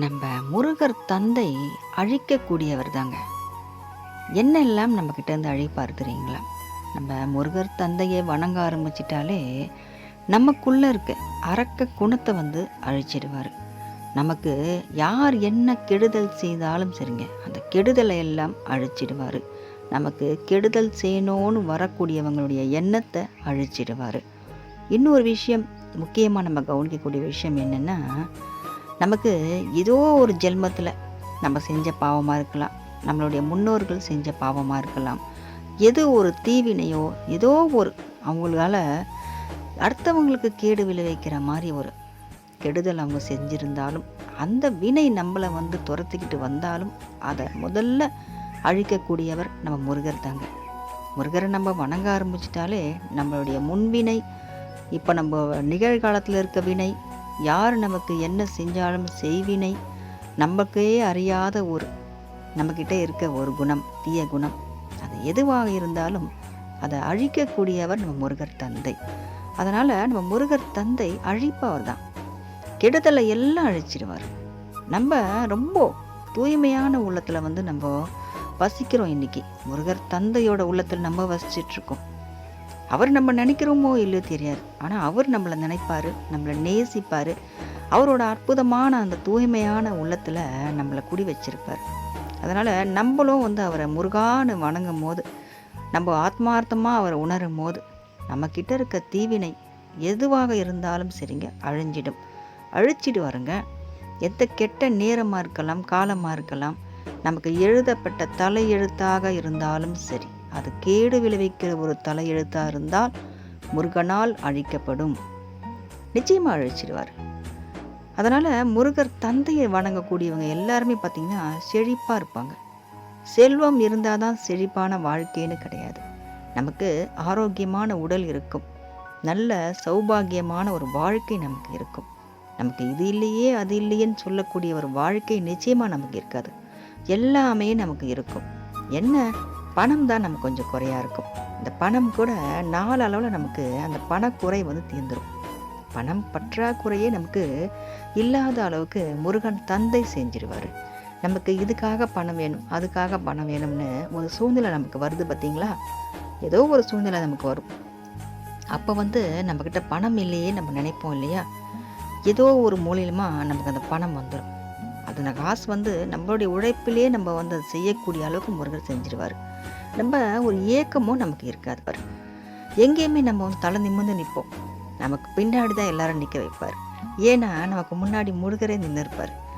நம்ம முருகர் தந்தை அழிக்கக்கூடியவர் தாங்க. என்னெல்லாம் நம்மக்கிட்ட இருந்து அழிப்பார் தெரியுங்களா? நம்ம முருகர் தந்தையை வணங்க ஆரம்பிச்சிட்டாலே நமக்குள்ளே இருக்க அரக்க குணத்தை அழிச்சிடுவார். நமக்கு யார் என்ன கெடுதல் செய்தாலும் சரிங்க, அந்த கெடுதலை எல்லாம் அழிச்சிடுவார். நமக்கு கெடுதல் செய்யணும்னு வரக்கூடியவங்களுடைய எண்ணத்தை அழிச்சிடுவார். இன்னொரு விஷயம், முக்கியமாக நம்ம கவனிக்கக்கூடிய விஷயம் என்னென்னா, நமக்கு ஏதோ ஒரு ஜென்மத்தில் நம்ம செஞ்ச பாவமாக இருக்கலாம், நம்மளுடைய முன்னோர்கள் செஞ்ச பாவமாக இருக்கலாம், ஏதோ ஒரு தீவினையோ ஏதோ ஒரு அவங்களால அடுத்தவங்களுக்கு கேடு விளைவிக்கிற மாதிரி ஒரு கெடுதல் அவங்க செஞ்சுருந்தாலும், அந்த வினை நம்மளை துரத்திக்கிட்டு வந்தாலும் அதை முதல்ல அழிக்கக்கூடியவர் நம்ம முருகர் தாங்க. முருகரை நம்ம வணங்க ஆரம்பிச்சிட்டாலே நம்மளுடைய முன்வினை, இப்போ நம்ம நிகழ்காலத்தில் இருக்க வினை, யார் நமக்கு என்ன செஞ்சாலும் செய்வினை, நமக்கே அறியாத ஒரு நம்மக்கிட்ட இருக்க ஒரு குணம், தீய குணம், அது எதுவாக இருந்தாலும் அதை அழிக்கக்கூடியவர் நம்ம முருகர் தந்தை. அதனால் நம்ம முருகர் தந்தை அழிப்பவர் தான். கெடுதலை எல்லாம் அழிச்சிடுவார். நம்ம ரொம்ப தூய்மையான உள்ளத்தில் நம்ம வசிக்கிறோம். இன்றைக்கி முருகர் தந்தையோட உள்ளத்தில் நம்ம வசிச்சிட்ருக்கோம். அவர் நம்ம நினைக்கிறோமோ இல்லையோ தெரியாது, ஆனால் அவர் நம்மளை நினைப்பார், நம்மளை நேசிப்பார். அவரோட அற்புதமான அந்த தூய்மையான உள்ளத்தில் நம்மளை குடி வச்சிருப்பார். அதனால் நம்மளும் அவரை முருகான்னு வணங்கும் போது, நம்ம ஆத்மார்த்தமாக அவரை உணரும் போது, நம்மக்கிட்ட இருக்க தீவினை எதுவாக இருந்தாலும் சரிங்க அழிச்சிடு வருங்க. எந்த கெட்ட நேரமாக இருக்கலாம், காலமாக இருக்கலாம், நமக்கு எழுதப்பட்ட தலையெழுத்தாக இருந்தாலும் சரி, அது கேடு விளைவிக்கிற ஒரு தலையெழுத்தாக இருந்தால் முருகனால் அழிக்கப்படும். நிச்சயமாக அழிச்சிடுவார். அதனால் முருகர் தந்தையை வணங்கக்கூடியவங்க எல்லாருமே பார்த்திங்கன்னா செழிப்பாக இருப்பாங்க. செல்வம் இருந்தால் தான் செழிப்பான வாழ்க்கைன்னு கிடையாது. நமக்கு ஆரோக்கியமான உடல் இருக்கும், நல்ல சௌபாகியமான ஒரு வாழ்க்கை நமக்கு இருக்கும். நமக்கு இது இல்லையே அது இல்லையேன்னு சொல்லக்கூடிய ஒரு வாழ்க்கை நிச்சயமாக நமக்கு இருக்காது. எல்லாமே நமக்கு இருக்கும். என்ன, பணம் தான் நமக்கு கொஞ்சம் குறையாக இருக்கும். இந்த பணம் கூட நாளளவில் நமக்கு அந்த பணக்குறை தீர்ந்துடும். பணம் பற்றாக்குறையே நமக்கு இல்லாத அளவுக்கு முருகன் தந்தை செஞ்சிடுவார். நமக்கு இதுக்காக பணம் வேணும், அதுக்காக பணம் வேணும்னு ஒரு சூழ்நிலை நமக்கு வருது பார்த்தீங்களா? ஏதோ ஒரு சூழ்நிலை நமக்கு வரும். அப்போ நம்மக்கிட்ட பணம் இல்லையே நம்ம நினைப்போம் இல்லையா? ஏதோ ஒரு மூலியமாக நமக்கு அந்த பணம் வந்துடும். அது காசு நம்மளுடைய உழைப்பிலே நம்ம அதை செய்யக்கூடிய அளவுக்கு முருகர் செஞ்சிடுவார். நம்ம ஒரு ஏக்கமும் நமக்கு இருக்காது. பாரு, எங்கேயுமே நம்ம தலை நிமிர்ந்து நிற்போம். நமக்கு பின்னாடி தான் எல்லாரும் நிற்க வைப்பார். ஏன்னா நமக்கு முன்னாடி முருகரே நின்று இருப்பார்.